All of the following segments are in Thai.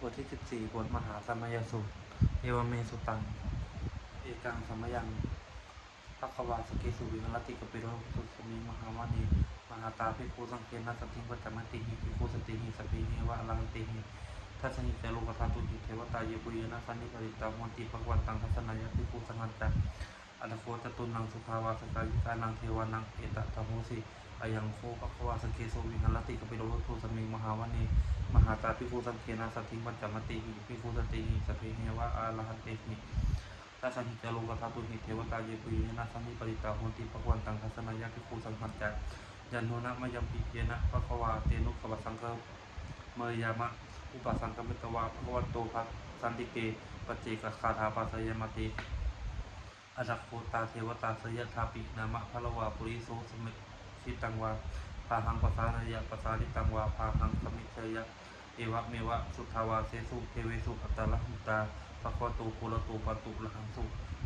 ทที่14บทมหาสมัยสูตรเอวเมสุตังเอกังสมยังภัควาสเกสุวิหรติกปิโรสุสมิมหาวานีมหาตาภิกขุสังเกนะสัตถิวัจจมติหิภิกขุสติหิสปิหิวะอลังติหิทัศนิจโลกธาตุหิเทวตาเยปุยนะสันนิปริตาวันติภควันตังทัศนายภิกขุสังฆัจจอัตโคจตุนังสุภาวาสกายิกานังเทวานังเอตตะโหสิอายังโคภควาสเกสุวิหรติกปิโรสุสมิมหาวานีมหาตาภิกขุสังเกนะสัตถิวัจจมติหิภิกขุสติหิสปิหิวะอลังติหิทัศนิจโลกธาตุหิเทวตาเยปุยนะสันนิปริตาวันติภควันตังทัศนายภิกขุสังฆัจจยันโนนะมะยัมปิเยนะภควาเตนุขวัสสังฆเมยามะอุปสังฆมิตวาภควโตภัสสันติเกปเจกคาถาปัสยมติอจักโคตาเทวตาสยทาปินามะพะละวาปุริโสสมิชิตังวาพาหังปัสสานายะปัสสาริตังวาพาหังสมิเชยะเอวะเมวะสุทาวาเสสุเทเวสุอัตตละหุตาภควโตปุระโตปันตุละหังสุ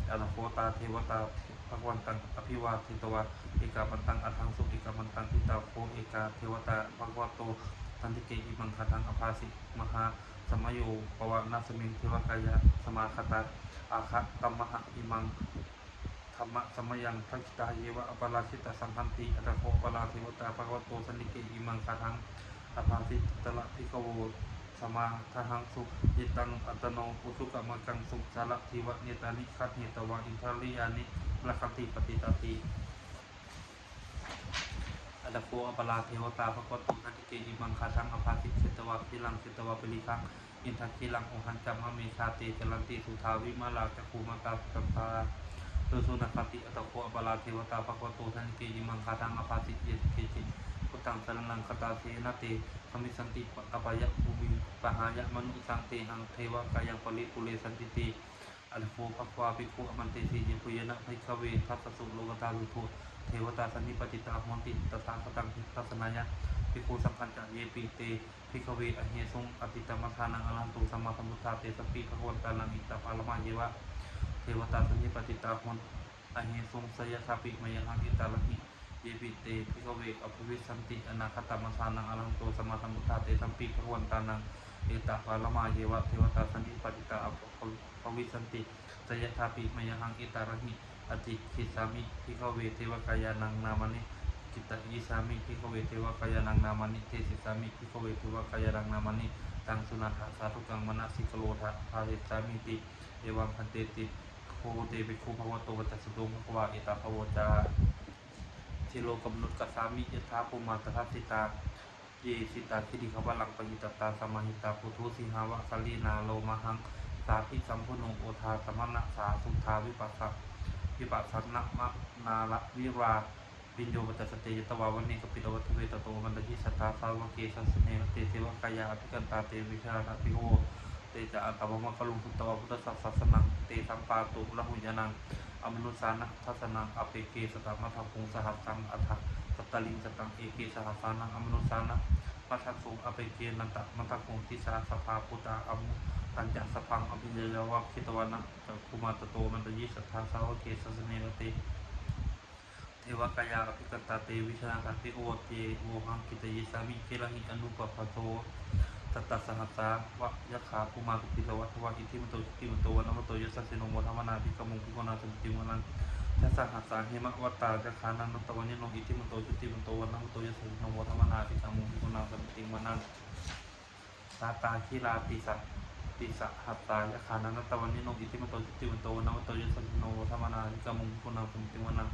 อจักโคตาเทวตาภควันตังอภิวาทิตวาเอกามันตังอัทังสุเอกามันตังทิตาโคเอกาเทวตาภควโตสันติเกอิมังคทังอภาสิมหาสมโยปวานาสมิงเทวกายะสมาคตาอาคะตัมมหะอิมังธรรมะสมยังทักขิตาเยวะอปราชิตสังคันติอัตโคปราเทวตาภควโตสันติเกอิมังคทังอภาสิตละภิกขโวสมาทังสุยิตังอัตโนอุสุกมังกังสุสารทิวะเนตานิคัตเนตวะอินทาริยานิละคันติปฏิตติอัตโคอปราเทวตาภควโตสันติเกอิมังคทังอภาสิเสตวะพิลังเสตวะปิลิคังอินทักขิลังโอหันจัมมะเมชาเตจลันติสุทาวิมาลาจักขุมตาสัมปาตุสุนัคติอัตโคอปราเทวตาภควโตสันติเกอิมังคทังอภาสิเยเกจิพุทธังสรณังคตาเสนะเตสมิสันติอภยะภูมิปหายะมนุสังเตหังเทวกายังปริปุเรสันติติอัตโคภควาภิกขุอมันเตสีเยปุยนะภิกขเวทัสสุโลกตาลุโทเทวตาสันนิปติตาโหติตถาคตังทัสนายะภิกขุสังฆัจจะเยปิเตภิกขเวอเหสงอติตมัฏฐานังอรหันตุสัมมาสัมพุทธาเตสปิภควันตานังอิตตปาลมะเยวะเทวตาสันนิปติตาโหนอเหสงสยทาปิมยังหังอิตาลหิเยปิเตภิกขเวอภวิสันติอนาคตมัฏฐานังอรหันตุสัมมาสัมพุทธาเตสัมปิภควันตานังอิตตปาลมะเยวะเทวตาสันนิปติตาภวิสันติสยทาปิมยังหังอิตาลหิอติขิสามิภิกขเวเทวกายานังนามานิกิตยิสามิภิกขเวเทวกายานังนามานิเทศิสามิภิกขเวเทวกายานังนามานิตังสุนันทาสาธุกังมนัสสิกโลทะภาเวสามิติเอวังพันเตติโคเตปิโคภวโตวัจสุโตภควาเอตาภวจาทิโลกมนุษกัสสามิยถาภูมาตทัสสิตาเยสิตาคิดิขวัลังปหิตตาสมาหิตาปุถุสิหาวะสลีนาโลมหังสาธิสัมพุโนโอทาสมณะสาสุทาวิปัสสะวิปัสสนะมะนาละวิราปิญโยปัจจสเตยตวาวันเนกปิโตวัตเวตโตมันตะหิสัทธาสาวเกสัสเนเตเทวกายาอภิกันตาเตวิชาระภิโหเตจะอัตตวมะกลุงสุตตวพุทธสัสสนังเตสัมปาตุละหุยนังอมนุสานะทัสนังอเปเกสตมัทพุงสหัสสังอัฏฐสัตตลิงสตังเอเกสหัสสานังอมนุสานะมัทสุอเปเกนันตมัทพุงทิสาสภาพุตตาอมุตัญจสพังอภิเยยวะคิตวานะจักขุมาตโตมันตยิสัทธาสาวเกสัสเนเตเทวกายาอภิกันตาเตวิชาคันติโอเตโวหังกิตยิสามิเคลหิอนุปปะโตตัตตสหัสสาวะยะขาภูมาตุปิตวัตวะอิทิมโตจุติมโตวันมโตยสัสสิโนโมธรรมนาภิกมุงภิกขุนาสติมนังทัสสหัสสาเหมะวัตตายะขานันนตวันยโนอิทิมโตจุติมโตวันมโตยสัสสิโนโมธรรมนาภิกมุงภิกขุนาสติมนังตาตาคิราติสัติสหัตตายะขานันตวันยโนอิทิมโตจุติมโตวันมโตยสัสสิโนโมธรรมนาภิกมุงภิกขุนาสติมนัง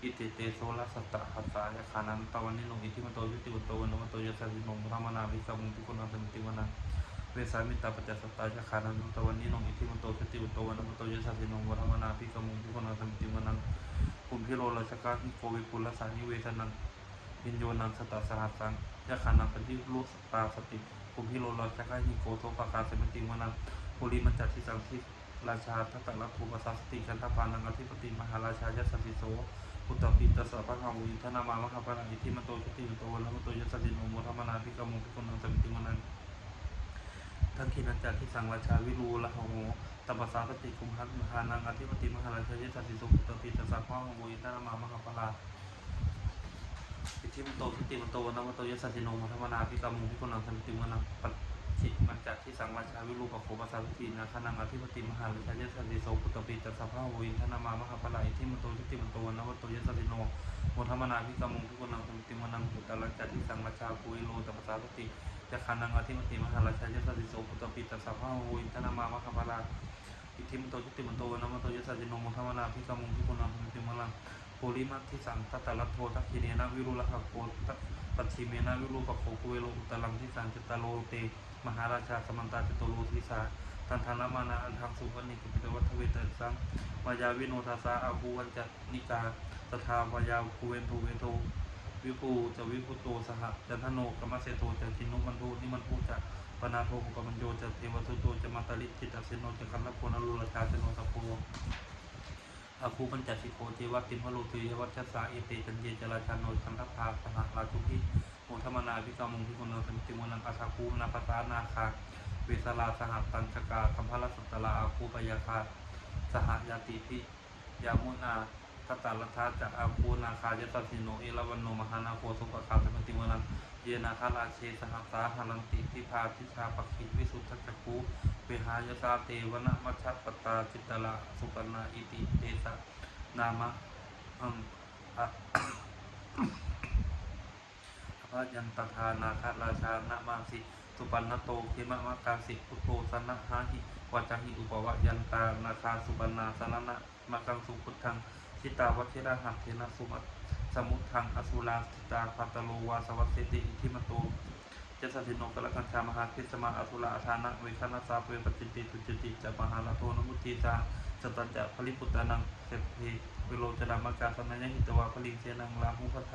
อิติเตโสละสัตตหัสสายะขานันตวันนิโนอิทิมโตยุติวโตวันมโตยสัสสิโนธรรมนาภิกมุงภิกขุนาสติวนังเวสามิตาปัจจสัตตายะขานันตวันนิโนอิทิมโตยุติวโตวันมโตยสัสสิโนธรรมนาภิกมุงภิกขุนาสติวนังคุมพิโรราชกาหิโกวิปุลสานิเวทนังวิญโยนังสตสหัสสังยะขานันปฏิรูปสตาสติคุมพิโรราชกาหิโกโทปะกาสมิติวนังปุริมัจจทิสังทิราชาทัตตะละภูปสัสติคันธพานังอธิปติมหาราชายสัสสิโสพุทธปิตสะพะหังวิทนามามหาปราอิทิมโตจุติโตวันมโตยสัสสิโนโมธรรมนาภิกมุงภิกขุนังสมิติวนังทักขินัจจทิสังราชาวิรูละหโมตัปปสาสติคุมหัตมหานังอธิปติมหาราชายสัสสิโสพุทธปิตสะพะหังวิทนามามหาปราอิทิมโตจุติโตวันมโตยสัสสิโนโมธรรมนาภิกมุงภิกขุนังสมิติวนังปัจฉิมัจจทิ ที่สังราชาวิรูปโขปัสสาวิตีนาคนังอธิปติมหาวิชายสันติโสปุตตปิจัสสะพะวินทนามามหาปลายที่มโตชุติมโตนวโตยสันติโนโมทัมมนาภิกรรมงทุกุนังสมิติมนังปุตตะลังจัตติสังราชาภูวิโลตัปสาสติจะคานังอธิปติมหาราชายสันติโสปุตตปิจัสสะพะวินทนามามหาปลายอิทธิมโตชุติมโตนวโตยสันติโนโมทัมมนาภิกรรมงทุกุนังสมิติมนังโพลิมัตทิสังทัตตะลัทโททักขิเนนะวิรุลหะโกปัจฉิเมนะวิรูปโขกุเวโลอุตลังทิสังจตโลเตมหาราชาสมันตาจตุโลทิสาทันทานามานาอันทังสุวรรณิกิปิตวัฏเวเตสังมายาวิโนทาสาอาภูวันจนิกาตถาวายาภูเวนโทเวนโทวิภูจะวิพุโตสหจันทโนกมเสโตจะกินุมันโทนิมันภูจะปนาโทปกมัญโยจะเทวทุโตจะมาตลิจิตเสโนจะคันธโพนรุลชาเสโนตโพอาภูปัญจสิโกเทวติมพโลตุยวัชสาเอเตจันเยจราชาโนคันธภาสหราชุพิโมทมนาภิกรรมงพิกุณังสมิติมนังอาชาภูนาภาษานาคาเวสลาสหัตัญชกาคัมภลสัตตลาอาภูปยาคาสหยาติพิยามุนาทัตตาลัทธาจะอาภูนาคายตัสสิโนเอราวันโนมหานาโคสุปคาสมิติมนังเยนาคาราเชสหสาหลังติทิพาทิชาปคิวิสุทธจักขุเวหายสาเตวนะมัชฌปตาจิตตละสุปนาอิติเตสะนามะพระยันตถานาคราชานามาสิสุปันนโตเขมะมะกาสิพุทโธสนะหาหิวัจหิอุปวะยันตานาคาสุปันนาสนะนะมะกังสุพุทธังชิตาวัชิระหัตเทนะสุมัตสมุทังอสุราสิตาปัตตโลวาสวัสเสติอิทิมโตเจสันติโนกละกัญชามหาคิสมาอสุราธานะเวคณะสาเวปจิตติตุจติจะมหาลโทนมุติจาสตัญจะผลิปุตตานังเสพีวิโรจดามกาสนัยหิตวาผลิงเสนังลาหุพัทธ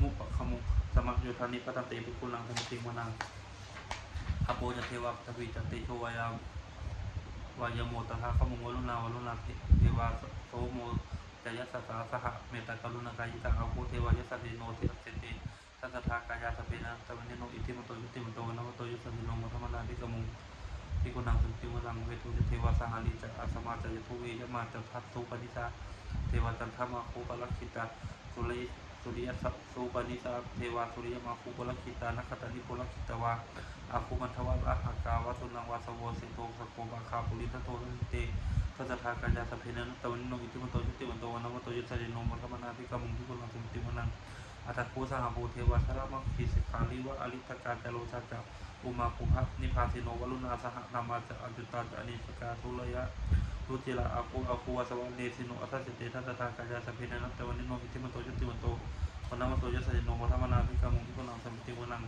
มุปะขมุสมัคโยธานิพัตติภิกขุนังสมุติมนังอโปจะเทวะทวีจติโชวายาวายโมตถาขมุงวลุณาวลุณาเทวาโสโมจยสัสสะสหเมตตากรุณากายิตังอโปเทวายสัสสิโนทิเสติสัทธากายาสเปนะตวันโนอิทิมโตยุติมโตนวโตยุสันติโนมัทมนาภิกมุงภิกขุนังสมุติมนังเวทุเทวาสหาลิจะอาสมาจะยทุเวยมาจะทัตสุปนิสาเทวจันทมาภูปลักขิตาสุริยสัพสุปนิสาเทวาสุริยมาภูปลักขิตานักขตานิภูปลักขิตวาอาภูมันทวะอาหากาวะสุนังวาสโวสิโตสโกบาคาปุริทัตโตเตสัทธากายาสเปนะตวันโนอิทิมโตยุติมโตนวโตยุสันติโนมัทมนาภิกมุงภิกขุนังสมุติมนังอัตถภูสหภูเทวาชรมัคคีสิกขาลิวะอลิตกาจโลชาจักอุมาภูหะนิพาสิโนวลุณาสหนามาจะอจุตาจะอนิสกาทุลยะรุจิระอาภูวสวะเนสิโนอัสสเตทัตตากายาสเปนะตวันโนอิทิมโตยุติมโตปนามโตยุสันติโนมัทมนาภิกมุงภิกขุนังสมุติมนัง